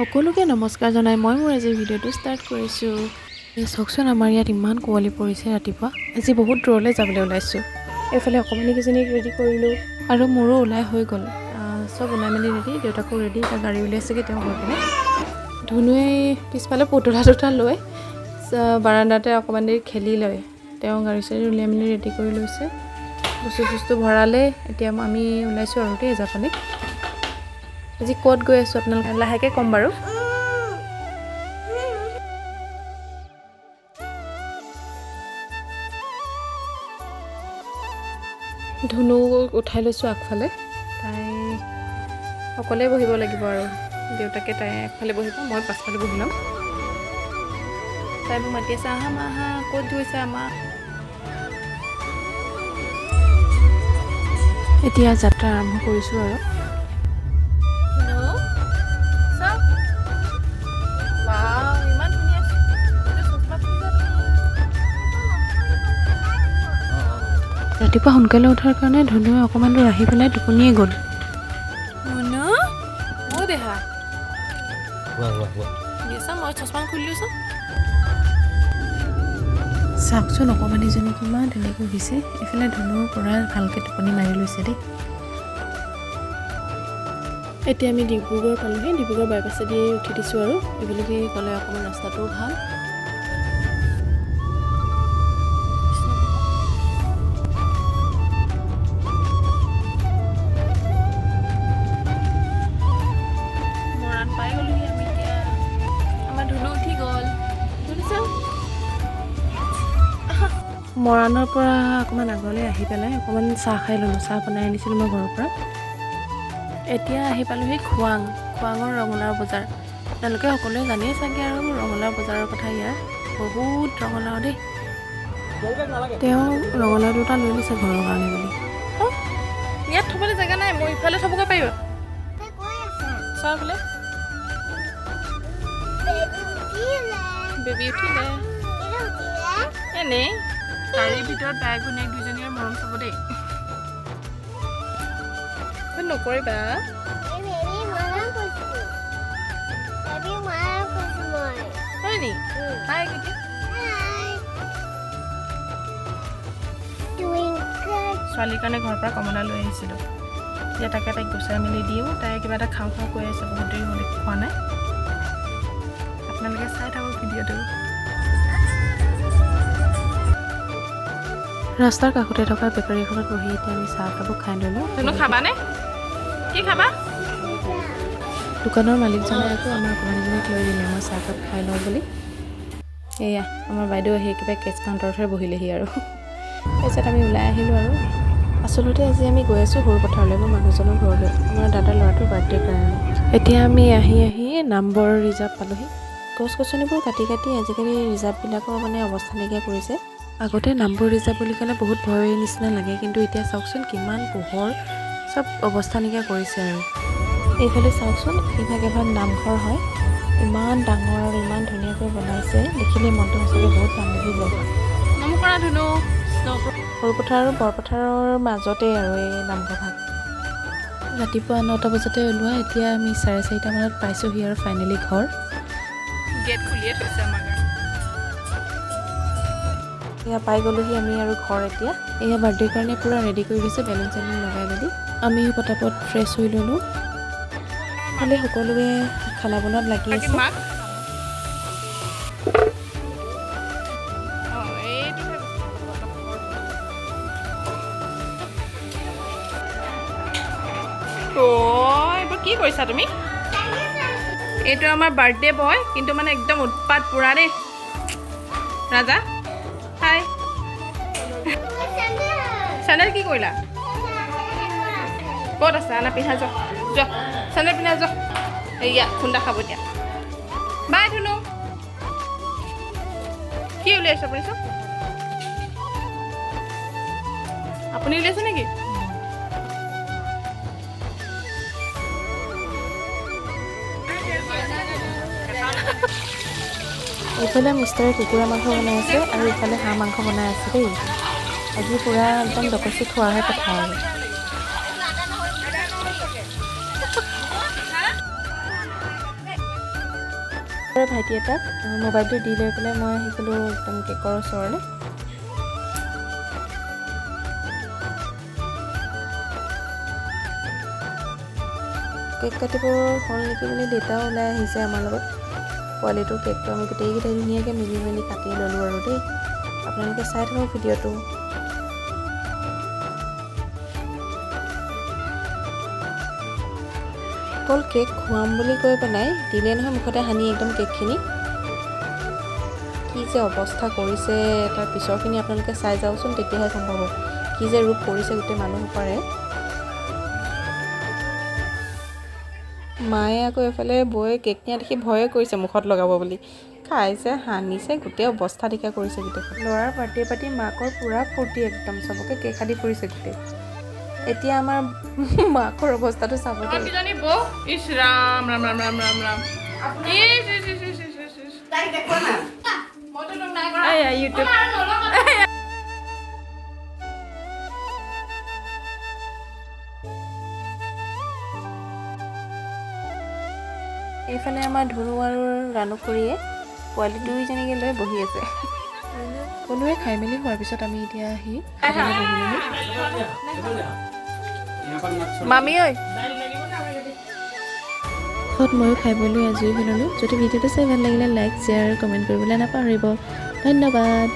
সকলোকে নমস্কাৰ জনাই মই মোৰ আজিৰ ভিডিঅ'টো ষ্টাৰ্ট কৰিছোঁ। চাওকচোন আমাৰ ইয়াত ইমান কুঁৱলী পৰিছে ৰাতিপুৱা। আজি বহুত দূৰলৈ যাবলৈ ওলাইছোঁ। এইফালে অকণমানিকেইজনীক ৰেডি কৰিলোঁ আৰু মোৰো ওলাই হৈ গ'ল। চব ওলাই মেলি ৰেডি, দেউতাকো ৰেডি, এটা গাড়ী উলিয়াইছেগৈ তেওঁ গৈ পিনে। ধুনুৱে পিছফালে পুতলা দুটা লৈ বাৰাণ্ডাতে অকণমান দেৰি খেলি লয়। তেওঁ গাড়ী চাড়ী উলিয়াই মেলি ৰেডি কৰি লৈছে, বস্তু চস্তু ভৰালে। এতিয়া আমি ওলাইছোঁ আৰু দেই জাপানী। আজি ক'ত গৈ আছোঁ আপোনালোকে লাহেকৈ ক'ম বাৰু। ধুনু উঠাই লৈছোঁ আগফালে, তাই অকলে বহিব লাগিব আৰু দেউতাকে তাই আগফালে বহিব, মই পাছফালে বহি ল'ম। তাই মোক মাতি আছে, আহা মা আহা, ক'ত গৈছে আমা। এতিয়া যাত্ৰা আৰম্ভ কৰিছোঁ আৰু। ৰাতিপুৱা সোনকালে উঠাৰ কাৰণে ধুনুৱে অকণমান দূৰ আহি পেলাই টোপনিয়ে গ'ল। চাওকচোন অকণমানিজনী কিমান ধুনীয়াকৈ শুইছে। এইফালে ধুনুৰ পৰা ভালকৈ টোপনি মাৰি লৈছে দেই। এতিয়া আমি ডিব্ৰুগড় পালোঁহি। ডিব্ৰুগড় বাইপাছেদি উঠি দিছোঁ আৰু এইবিলাকে গ'লে অকণমান ৰাস্তাটোও ভাল। মৰাণৰ পৰা অকণমান আগলৈ আহি পেলাই অকণমান চাহ খাই ল'লোঁ। চাহ বনাই আনিছিলোঁ মই ঘৰৰ পৰা। এতিয়া আহি পালোঁহি খোৱাঙৰ ৰঙালাও বজাৰ। তেওঁলোকে সকলোৱে জানেই চাগে আৰু ৰঙালাও বজাৰৰ কথা। ইয়াৰ বহুত ৰঙালাও দেই। তেওঁ ৰঙালাও দুটা লৈ লৈছে ঘৰৰ কাৰণে বুলি। ইয়াত থ'বলৈ জেগা নাই, মই ইফালে থ'বগৈ পাৰিব। চাহ বোলে বেবী উঠিলে এনেই গাড়ীৰ ভিতৰত বাই ভনীয়েক দুজনীয়ে মৰম চাব দেই। নকৰিবা হয় নি? ছোৱালীৰ কাৰণে ঘৰৰ পৰা কমলা লৈ আহিছিলোঁ। এতিয়া তাকে তাইক গুচাই মেলি দিওঁ। তাই কিবা এটা খাওঁ খাওঁ কৈ আছে, বহুত দেৰি হ'লে খোৱা নাই। আপোনালোকে চাই থাকক ভিডিঅ'টো। ৰাস্তাৰ কাষতে থকা বেকাৰী এখনত বহি এতিয়া আমি চাহ কাপো খাই ল'লোঁ। খাবানে? কি খাবা? দোকানৰ মালিকজনে আকৌ আমাৰ অকণমানিজনীক লৈ দিলে মই চাহকাপ খাই লওঁ বুলি। এয়া আমাৰ বাইদেউ আহি একেবাৰে কেছ কাউণ্টাৰতহে বহিলেহি আৰু। তাৰপিছত আমি ওলাই আহিলোঁ আৰু। আচলতে আজি আমি গৈ আছোঁ সৰু পথাৰলৈ, মোৰ মানুহজনৰ ঘৰলৈ, আমাৰ দাদাৰ ল'ৰাটোৰ বাৰ্থডেৰ কাৰণে। এতিয়া আমি আহি নামবৰ ৰিজাৰ্ভ পালোঁহি। গছ গছনিবোৰ কাটি আজিকালি ৰিজাৰ্ভবিলাকৰ মানে অৱস্থা নাইকিয়া কৰিছে। আগতে নামবৰ ৰিজাৰ্ভ বুলি ক'লে বহুত ভয় নিচিনা লাগে, কিন্তু এতিয়া চাওকচোন কিমান পোহৰ, চব অৱস্থা নাইকিয়া কৰিছে আৰু। এইফালে চাওকচোন এভাগ নামঘৰ হয়, ইমান ডাঙৰ আৰু ইমান ধুনীয়াকৈ বনাইছে, দেখিলে মনটো সঁচাকৈ বহুত ভাল লাগি যায়। নমস্কাৰ ধুনু। সৰুপথাৰ আৰু বৰপথাৰৰ মাজতে আৰু এই নামঘৰভাগ। ৰাতিপুৱা 9টা বজাতে ওলোৱা, এতিয়া আমি 4:30 মানত পাইছোঁহি আৰু ফাইনেলি ঘৰ। গেট খুলিয়ে থৈছে আমাৰ কাৰণে। এয়া পাই গ'লোহি আমি আৰু ঘৰ এতিয়া। এয়া বাৰ্থডেৰ কাৰণে পূৰা ৰেডি কৰি দিছোঁ, বেলুন চেলুন লগাই মেলি। আমি পটাপট ফ্ৰেছ হৈ ল'লোঁ। খালি সকলোৱে খানা বনোৱাত লাগি আছে। এইবোৰ কি কৰিছা তুমি? এইটো আমাৰ বাৰ্থডে বয়, কিন্তু মানে একদম উৎপাত পুৰা দেই। ৰাজা হাই। চেণ্ডেল কি কৰিলা? ক'ত আছে? আনা পিন্ধা যোৱা, যোৱা চেণ্ডেল পিন্ধা যোৱা। এয়া খুন্দা খাব এতিয়া। বাই ধুনু। কি উলিয়াইছে আপুনি? চব আপুনি উলিয়াইছে নেকি? এইফালে মিষ্টাৰে কুকুৰা মাংস বনাই আছে আৰু ইফালে হাঁহ মাংস বনাই আছে দেই। আজি পূৰা একদম ডকচি খোৱাহে কথা আৰু। ভাইটি এটাক মোবাইলটো দি লৈ পেলাই মই আহি গ'লোঁ একদম কেকৰ ওচৰলৈ। কেক কাটিব হ'ল নেকি বুলি দেউতাও ওলাই আহিছে আমাৰ লগত। পোৱালিটোৰ কেকটো আমি গোটেইকেইটাই ধুনীয়াকৈ মিলি মেলি কাটি ল'লোঁ আৰু দেই। আপোনালোকে চাই থাকক ভিডিঅ'টো। অকল কেক খুৱাম বুলি কৈ পেলাই দিলে নহয় মুখতে সানি একদম কেকখিনি। কি যে অৱস্থা কৰিছে, তাৰ পিছৰখিনি আপোনালোকে চাই যাওকচোন, তেতিয়াহে গম পাব কি যে ৰূপ কৰিছে গোটেই মানুহ পাৰে। মায়ে আকৌ এফালে বৌয়ে কেক নিয়া দেখি ভয়ে কৰিছে মুখত লগাব বুলি, খাইছে সানিছে, গোটেই অৱস্থা দিকা কৰিছে গোটেইখন। ল'ৰাৰ বাৰ্থডে পাৰ্টি মাকৰ পূৰা ফূৰ্তি একদম, চবকে কেক আদি ফুৰিছে গোটেই। এতিয়া আমাৰ মাকৰ অৱস্থাটো চাব এইফালে আমাৰ ধুনু আৰু ৰাণুকুৰীয়ে পোৱালি দুইজনীকে লৈ বহি আছে। সকলোৱে খাই মেলি হোৱাৰ পিছত আমি এতিয়া আহি মামী ঐ ময়ো খাই বৈ আজৰি হৈ ল'লোঁ। যদি ভিডিঅ'টো চাই ভাল লাগিলে লাইক শ্বেয়াৰ কমেণ্ট কৰিবলৈ নাপাহৰিব। ধন্যবাদ।